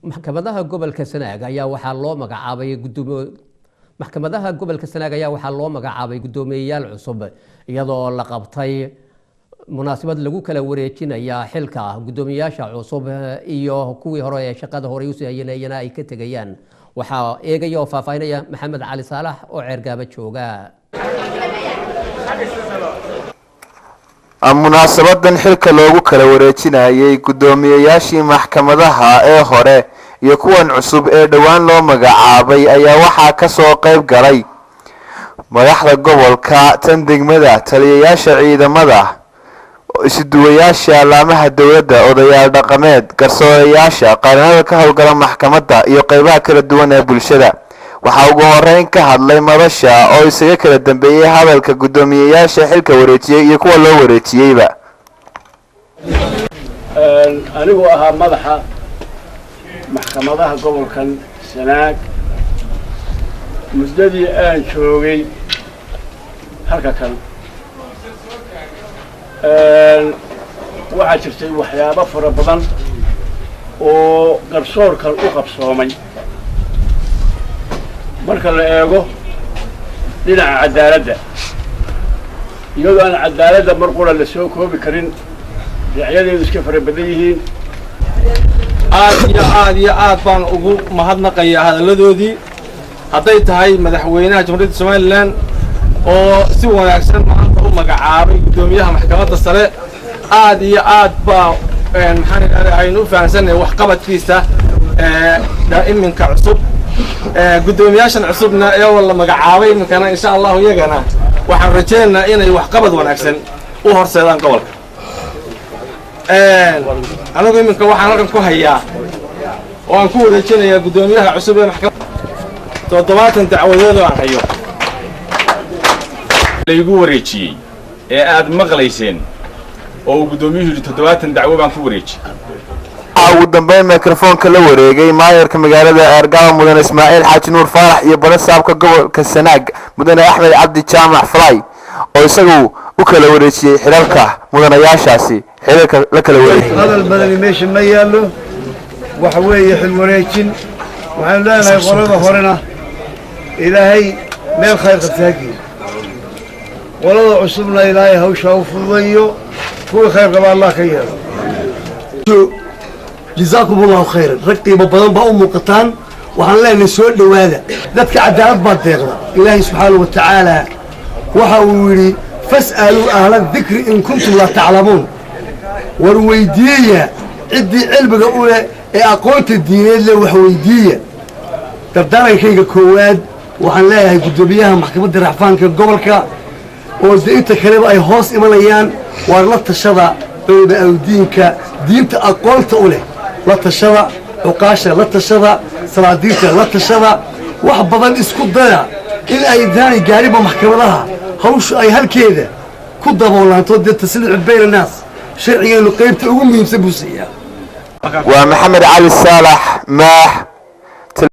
maxkamadaha gobolka Sanaag ayaa waxaa loo magacaabay gudoomiyayaal cusub iyadoo la qabtay munaasabad lagu kala wareejinaya xilka gudoomiyaasha cusub iyo kuwii hore ee shaqada hore u sameeyeen ay ka tagayaan waxa eegaya oo faafaynaya Maxamed Cali Saalax oo ceergaaba jooga munaasabadan xilka loogu kala wareejinayay gudoomiyayaashii maxkamadaha ee hore iyo kuwan cusub ee dhawaan loo magacaabay ayaa waxaa ka soo qayb galay madaxda gobolka tan degmada taliyayaasha ciidamada isduwayaasha laamaha dawladda odayaal dhaqameed garsoorayaasha qaranada ka howlgala maxkamadda iyo qaybaha kala duwan ee bulshada waxa ugu horeyn ka hadlay madasha oo isaga kala dambeeyay hadalka gudoomiyayaasha xilka wareejiyay iyo kuwa loo wareejiyayba anigu ahaa madaxa maxkamadaha gobolkan Sanaag muddadii aan joogay halka kan waxaa jirtay waxyaabo fara badan oo garsoorkan u qabsoomay marka la eego dhinaca cadaaladda iyadoo aan cadaaladda mar qura la soo koobi karin dhinacyadoodu iska fara badan yihiin aad iyo aad baan ugu mahadnaqayaa hadalladoodii hadday tahay madaxweynaha jamhuuriyadda Soomaaliland oo si wanaagsan maanta u magacaabay gudoomiyaha maxkamadda sare aad iyo aad baa aynu u fahansannahay waxqabadkiisa iminka cusub gudoomiyaashan cusubna ee la magacaabay iminkana insha Allah iyagana waxaan rajaynaynaa inay waxqabad wanaagsan u horseedaan gobolka anigu iminka waxaan halkan ku hayaa oo aan ku wareejinayaa gudoomiyaha cusub ee maxkamadda 70 dacwadood oo aan hayo laygu wareejiyay ee aad maqlayseen oo gudoomiyuhu 70 dacwo baan ku wareejiyay ugu dambeyn mikrofoonka la wareegay maayarka magaalada Ceergaaba mudane Ismaaciil Xaaji Nuur Faarax iyo barasaabka gobolka Sanaag mudane Axmed Cabdi Jaamac Fly oo isagu u kala wareejiyay xilalka mudanayaashaasi xilalka la kala wareejiyay hadal badan meesha ma yaalo waxa weeye xil wareejin waxaan leenahay qolada horena ilaahay meel khayr qabtaagi qolada cusubna ilaahay hawsha u fududeeyo kuwa khayr qaba Allah ka yeelo جزاكم الله خيرا رقي بدن با موقتان waxaan leenahay soo dhawaada dadka cadaalad baad deeqda ilaahay subhanahu wa ta'ala waxa uu yiri fas'alu ahla dhikri in kuntum la ta'lamun war weydiiya cidii cilmiga u leh ee aqoonta diineed leh wax weydiiya dardarankayga koowaad waxaan leeyahay gudoomiyaha maxkamadda racfaanka gobolka oo inta kale ay hoos imanayaan war la tashada diinka diinta aqoonta u leh la tashada uqaasha la tashada salaadiinta la tashada wax badan isku daya in ay daani gaariba maxkamadaha hawshu ay halkeeda ku daboolanto tasliix bayna naas sharciyeenu qaybta ugu muhiimsan buu siiyaa waa Maxamed Cali Saalax maax